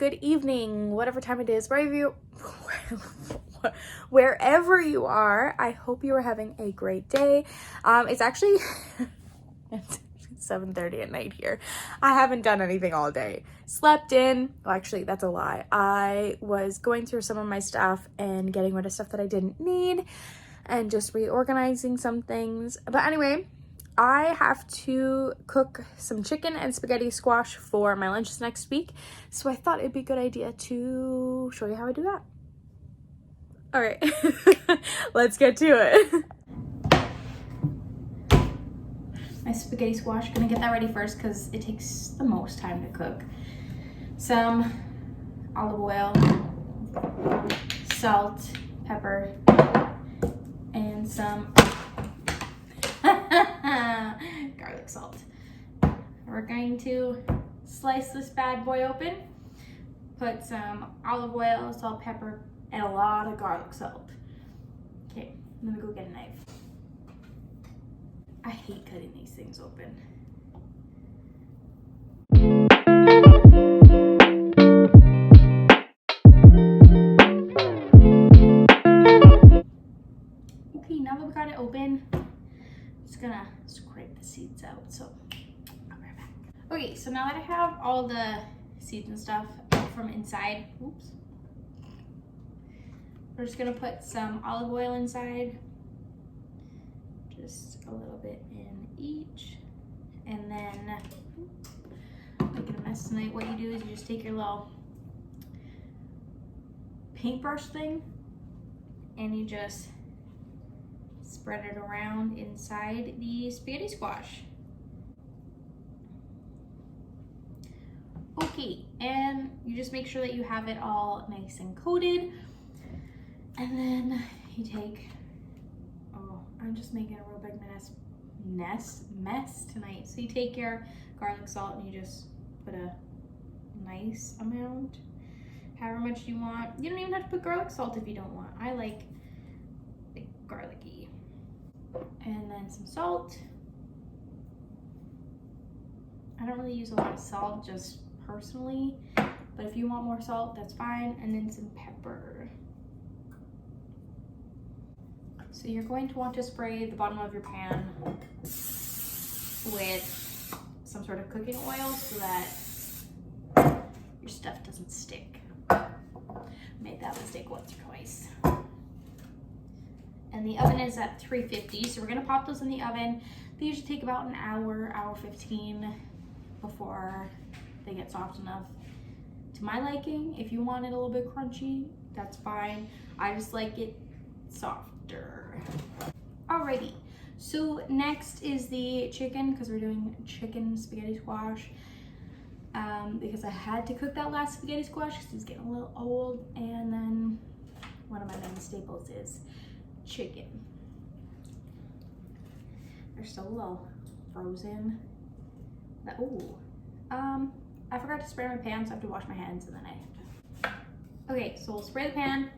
good evening, whatever time it is, wherever you are. I hope you are having a great day. It's actually it's 7:30 at night here. I haven't done anything all day. Slept in. Well, actually, that's a lie. I was going through some of my stuff and getting rid of stuff that I didn't need and just reorganizing some things. But anyway, I have to cook some chicken and spaghetti squash for my lunches next week. So I thought it'd be a good idea to show you how I do that. All right, let's get to it. My spaghetti squash, gonna get that ready first because it takes the most time to cook. Some olive oil, salt, pepper, and some garlic salt. We're going to slice this bad boy open, put some olive oil, salt, pepper, and a lot of garlic salt. Okay, I'm gonna go get a knife. I hate cutting these things open. Okay, now that we got it open, I'm just gonna scrape the seeds out, so I'll be right back. Okay, so now that I have all the seeds and stuff from inside, oops, we're just gonna put some olive oil inside, just a little bit in each, and then making a mess tonight. What you do is you just take your little paintbrush thing and you just spread it around inside the spaghetti squash. Okay, and you just make sure that you have it all nice and coated, and then you take, oh, I'm just making a real big mess tonight. So you take your garlic salt and you just put a nice amount, however much you want. You don't even have to put garlic salt if you don't want. I like it garlicky. And then some salt. I don't really use a lot of salt just personally, but if you want more salt, that's fine. And then some pepper. So you're going to want to spray the bottom of your pan with some sort of cooking oil so that your stuff doesn't stick. Made that mistake once or twice. And the oven is at 350, so we're gonna pop those in the oven. They usually take about an hour, hour 15 before they get soft enough to my liking. If you want it a little bit crunchy, that's fine. I just like it softer. Alrighty, so next is the chicken, because we're doing chicken spaghetti squash. Because I had to cook that last spaghetti squash because it's getting a little old, and then one of my main staples is chicken. They're still a little frozen. I forgot to spray my pan, so I have to wash my hands and then I have to. Okay, so we'll spray the pan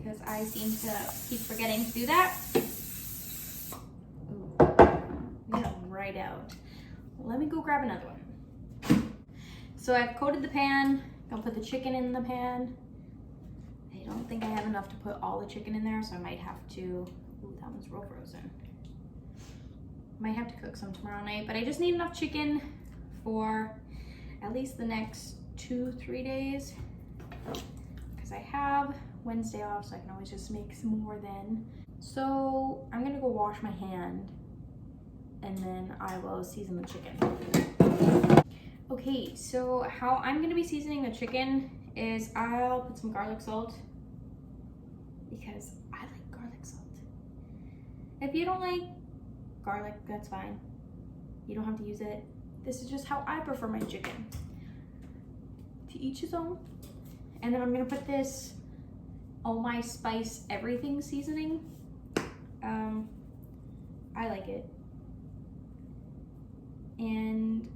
because I seem to keep forgetting to do that. Ooh, get it right out. Let me go grab another one. So I've coated the pan. I'll put the chicken in the pan. I don't think I have enough to put all the chicken in there, so I might have to, ooh, that one's real frozen. Might have to cook some tomorrow night, but I just need enough chicken for at least the next 2-3 days, because I have Wednesday off, so I can always just make some more then. So I'm gonna go wash my hand and then I will season the chicken. Okay, so how I'm gonna be seasoning the chicken is I'll put some garlic salt because I like garlic salt. If you don't like garlic, that's fine. You don't have to use it. This is just how I prefer my chicken. To each his own. And then I'm gonna put this Oh My Spice Everything seasoning. I like it. And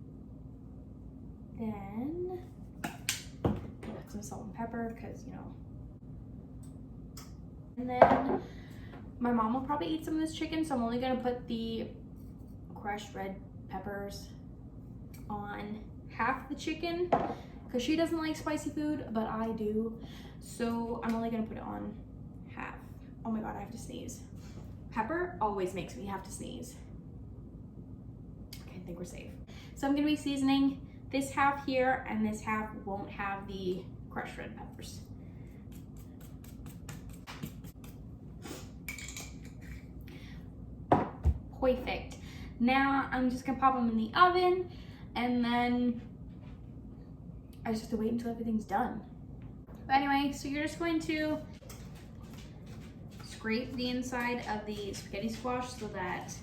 then put some salt and pepper because, you know. And then my mom will probably eat some of this chicken, so I'm only gonna put the crushed red peppers on half the chicken because she doesn't like spicy food, but I do. So I'm only gonna put it on half. Oh my God, I have to sneeze. Pepper always makes me have to sneeze. Okay, I think we're safe. So I'm gonna be seasoning this half here, and this half won't have the crushed red peppers. Perfect. Now I'm just gonna pop them in the oven, and then I just have to wait until everything's done. But anyway, so you're just going to scrape the inside of the spaghetti squash so that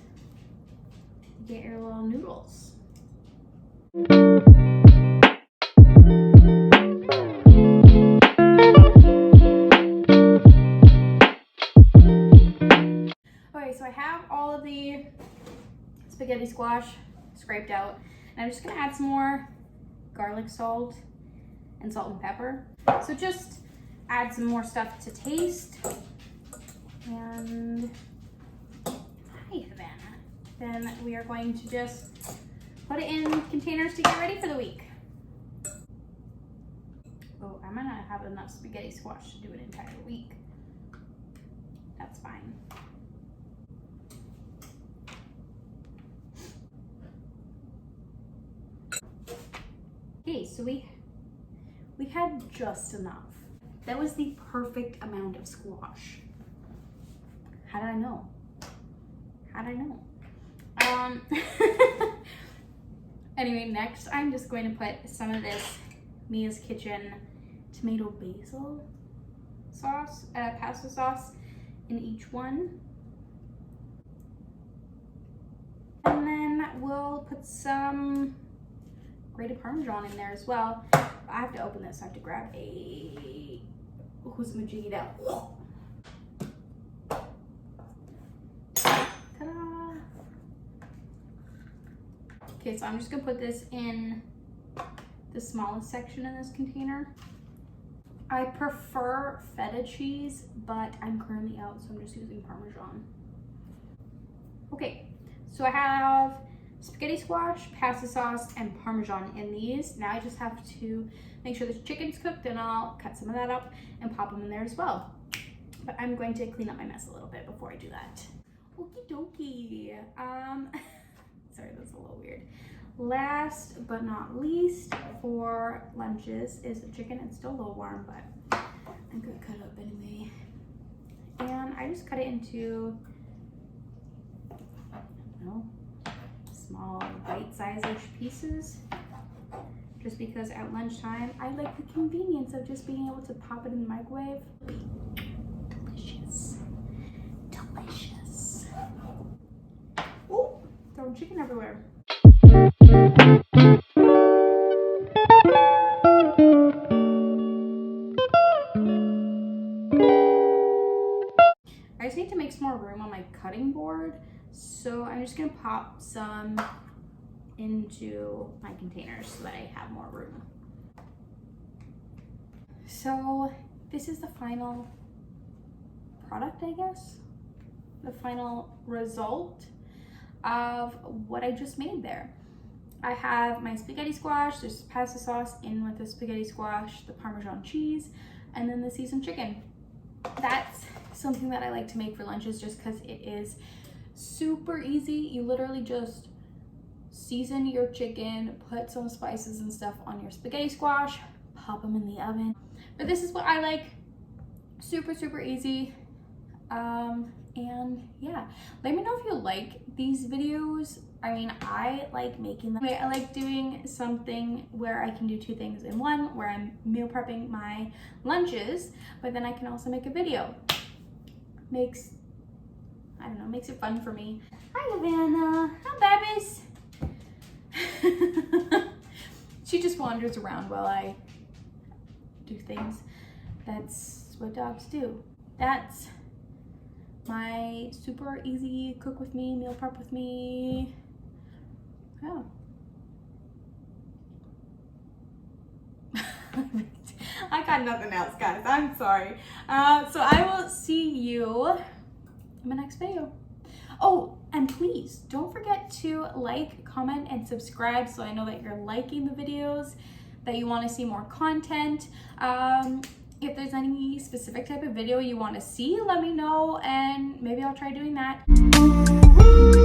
you get your little noodles. Okay, so I have all of the spaghetti squash scraped out, and I'm just gonna add some more garlic salt and salt and pepper. So just add some more stuff to taste. And hi, Havana. Then we are going to just put it in containers to get ready for the week. Oh, I'm gonna have enough spaghetti squash to do an entire week. That's fine. Okay, so we had just enough. That was the perfect amount of squash. How did I know? How did I know? Anyway, next I'm just going to put some of this Mia's Kitchen tomato basil sauce, pasta sauce in each one. And then we'll put some grated Parmesan in there as well. I have to open this, so I have to grab a who's gonna jig it out. Ta-da! Okay, so I'm just gonna put this in the smallest section in this container. I prefer feta cheese, but I'm currently out, so I'm just using Parmesan. Okay, so I have spaghetti squash, pasta sauce, and Parmesan in these. Now I just have to make sure the chicken's cooked, and I'll cut some of that up and pop them in there as well. But I'm going to clean up my mess a little bit before I do that. Okie dokie. Sorry, that's a little weird. Last but not least for lunches is the chicken. It's still a little warm, but I'm gonna cut it up anyway. And I just cut it into, I don't know, small bite-size-ish pieces, just because at lunchtime I like the convenience of just being able to pop it in the microwave. Delicious, delicious. Oh, throwing chicken everywhere. I just need to make some more room on my cutting board, so I'm just gonna pop some into my containers so that I have more room. So this is the final product, I guess, the final result of what I just made there. I have my spaghetti squash, there's pasta sauce in with the spaghetti squash, the Parmesan cheese, and then the seasoned chicken. That's something that I like to make for lunches just because it is super easy. You literally just season your chicken, put some spices and stuff on your spaghetti squash, pop them in the oven. But this is what I like. Super, super easy. And yeah, let me know if you like these videos. I mean, I like making them. I like doing something where I can do two things in one, where I'm meal prepping my lunches, but then I can also make a video. Makes, I don't know, makes it fun for me. Hi, Havana. Hi, babies. She just wanders around while I do things. That's what dogs do. That's my super easy cook with me, meal prep with me. Yeah. I got nothing else, guys. I'm sorry. So I will see you in my next video. Oh, and please don't forget to like, comment, and subscribe so I know that you're liking the videos. that you want to see more content. If there's any specific type of video you want to see, let me know, and maybe I'll try doing that.